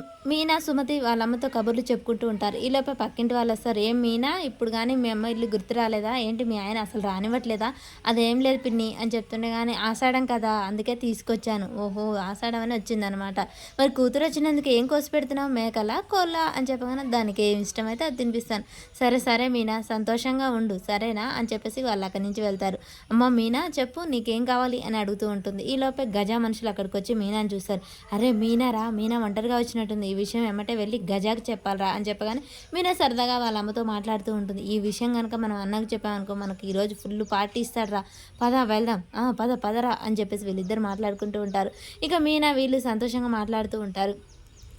మీనా, సుమతి వాళ్ళ అమ్మతో కబుర్లు చెప్పుకుంటూ ఉంటారు. ఈలోపే పక్కింటి వాళ్ళొస్తారు. "ఏం మీనా, ఇప్పుడు గానీ మీ అమ్మ ఇల్లు గుర్తు రాలేదా? ఏంటి మీ ఆయన అసలు రానివ్వట్లేదా?" "అదేం లేదు పిన్ని" అని చెప్తుండగానే, "ఆషాఢం కదా అందుకే తీసుకొచ్చాను." "ఓహో! ఆషాఢం అని వచ్చిందనమాట. మరి కూతురొచ్చినందుకు ఏం కోసి పెడుతున్నావు? మేకలా? కోళ్ళా?" అని చెప్పగానే, "దానికి ఏమి ఇష్టమైతే అది తినిపిస్తాను." "సరే సరే మీనా, సంతోషంగా ఉండు సరేనా?" అని చెప్పేసి వాళ్ళు అక్కడి నుంచి వెళ్తారు. "అమ్మ మీనా చెప్పు నీకేం కావాలి?" అని అడుగుతూ ఉంటుంది. ఈలోపే గజా మనుషులు అక్కడికొచ్చి మీనాని చూస్తారు. "అరే మీనారా, మీనా ఒంటరిగా వచ్చినట్టుంది. ఈ విషయం ఎమ్మటే వెళ్ళి గజాకి చెప్పాలిరా" అని చెప్పగానే మీనా సరదాగా వాళ్ళ అమ్మతో మాట్లాడుతూ ఉంటుంది. "ఈ విషయం కనుక మనం అన్నకు చెప్పామనుకో మనకి ఈరోజు ఫుల్ పార్టీ ఇస్తాడురా, పద వెళ్దాం, పదరా అని చెప్పేసి వీళ్ళిద్దరు మాట్లాడుకుంటూ ఉంటారు. ఇక మీనా వీళ్ళు సంతోషంగా మాట్లాడుతూ ఉంటారు.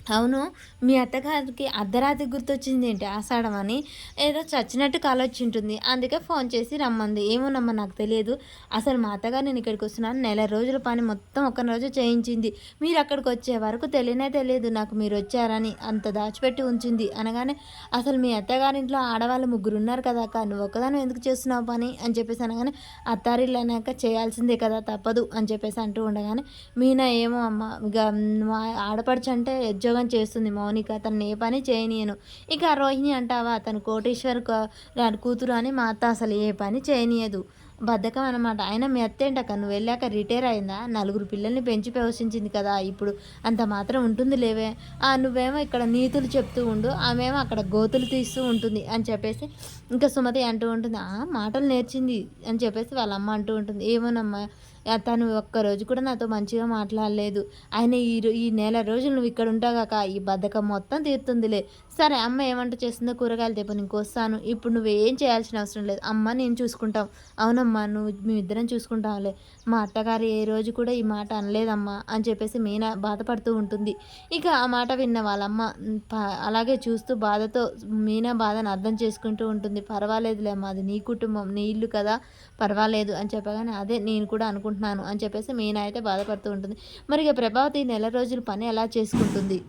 అవును. మీ అత్తగారికి అర్ధరాత్రి గుర్తొచ్చిందేంటి ఆషాఢం అని? ఏదో చచ్చినట్టు కలొచ్చుంటుంది. అందుకే ఫోన్ చేసి రమ్మంది. ఏమోనమ్మా నాకు తెలియదు. అసలు మా అత్తగారు నేను ఇక్కడికొస్తున్నాను నెల రోజుల పని మొత్తం ఒక్క రోజు చేయించింది. మీరక్కడికొచ్చే వరకు తెలియనే తెలియదు నాకు మీరొచ్చారని. అంత దాచిపెట్టి ఉంచింది. అనగానే అసలు మీ అత్తగారింట్లో ఆడవాళ్ళు ముగ్గురున్నారు కదా అక్క! నువ్వొక్కదానివే ఎందుకు చేస్తున్నావు పని? అని చెప్పేసి అనగానే అత్తారిల్లన్నాక చేయాల్సిందే కదా తప్పదు అని చెప్పేసి అంటూ ఉండగానే మీనా ఏమో అమ్మ ఇగ మా ఆడపడుచంటే ఉద్యోగం చేస్తుంది మౌనిక. తనని ఏ పని చేయనీయను. ఇక రోహిణి అంటావా తను కోటీశ్వర్ కూతురు అని మా అత్త అసలు ఏ పని చేయనీయదు. బద్ధకం అనమాట. అయినా మీ అత్తేంటక్క నువ్వెళ్ళాక రిటైర్ అయిందా? నలుగురు పిల్లల్ని పెంచి పోషించింది కదా! ఇప్పుడు అంత మాత్రం ఉంటుంది లేవే. నువ్వేమో ఇక్కడ నీతులు చెప్తూ ఉండు. ఆమేమో అక్కడ గోతులు తీస్తూ ఉంటుంది అని చెప్పేసి ఇంకా సుమతి అంటూ ఉంటుంది. మాటలు నేర్చింది అని చెప్పేసి వాళ్ళ అమ్మ అంటూ ఉంటుంది. ఏమోనమ్మా తను ఒక్కరోజు కూడా నాతో మంచిగా మాట్లాడలేదు. ఆయన ఈ నెల రోజులు నువ్వు ఇక్కడ ఉంటావు గాక ఈ బద్ధకం మొత్తం తీరుతుందిలే. సరే అమ్మ ఏ వంట చేస్తుందో కూరగాయలు తెప్పు నీకొస్తాను. ఇప్పుడు నువ్వేం చేయాల్సిన అవసరం లేదు. అమ్మ నేను చూసుకుంటాం. అవునమ్మా మేమిద్దరం చూసుకుంటాంలే. మా అత్తగారు ఏ రోజు కూడా ఈ మాట అనలేదమ్మా అని చెప్పేసి మీనా బాధపడుతూ ఉంటుంది. ఇక ఆ మాట విన్న వాళ్ళమ్మ అలాగే చూస్తూ బాధతో మీనా బాధను అర్థం చేసుకుంటూ ఉంటుంది. పర్వాలేదులే అమ్మ అది నీ కుటుంబం, నీ ఇల్లు కదా! పర్వాలేదు అని చెప్పగానే అదే నేను కూడా అనుకుంటున్నాను అని చెప్పేసి మీనా అయితే బాధపడుతూ ఉంటుంది. మరి ఇక ప్రభావతి నెల రోజులు పని ఎలా చేసుకుంటుంది?